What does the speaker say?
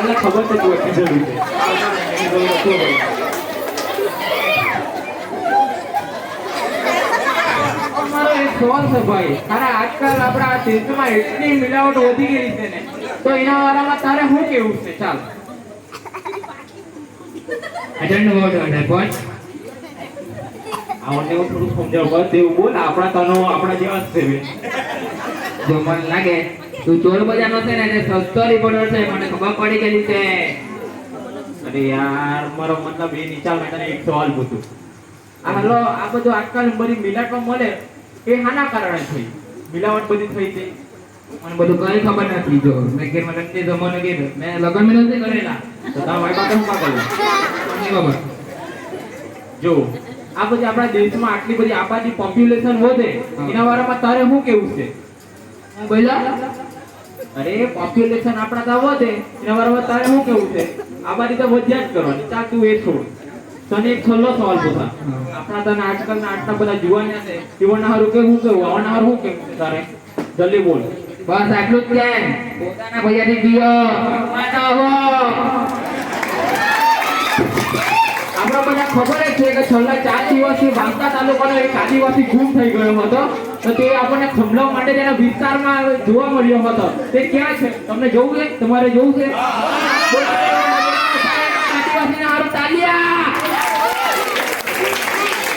કાલે ખબર તો તું કીધું છે અમારો એક સવાલ છે ભાઈ તારા આજકાલ આપણા દેશમાં એટલી મિલાવટ વધી ગઈ છે ને તો એના વાળામાં તારે શું કેવું છે ચાલ I don't know about that, but આવને હું થોડું સમજાવ બસ એવું બોલ આપણા તનો આપણા જેવા જ છે જો મને લાગે તું ચોર બજારનો છે ને એને સસ્તો રિપોર્ટર છે મને ખબર પડી ગયેલી છે. અરે યાર મારો મતલબ એ નીચા મેં તને એક સવાલ પૂછું હા. હાલો આ બધું આજકાલ બધી મિલાવટ મળે એ હાના કારણે થઈ મિલાવટ બધી થઈ છે મને બધું કઈ ખબર નથી. જો મેં કે મને તે જમાનો કીધું મેં લગન મેં નથી કરેલા તો તારા વાઈફા કેમ પાગલ મને ખબર. જો આ બધી આપણા દેશમાં આટલી બધી આબાદી પોપ્યુલેશન વધે એના વારામાં તારે શું કેવું છે હું બોલ્યા અરે પોપ્યુલેશન આપણા ત્યાં વધે એના વારામાં તારે શું કેવું છે આબાદી તો વધ્યા જ કરવાની ચાલ તું એ છોડ તને એક છેલ્લો સવાલ પૂછા આપણા તને આજકાલના આટલા બધા જુવાનિયા છે યુવાના હારું કેવું કેવું આવવાના હારું શું કેવું છે તારે જલ્દી બોલ બસ આટલું જ કેમ પોતાના ભૈયાથી દિયો માનો હો. આપણા બધા ખબર જ છે કે છેલ્લા 4 દિવસથી વાંકા તાલુકાનો એક આદિવાસી ગુમ થઈ ગયો હતો તો તે આપણને ખમલાવ માટે તેના વિસ્તારમાં જોવા મળ્યો હતો તે ક્યાં છે તમને જોવું છે તમારે જોવું છે આદિવાસીના હારું તાલિયા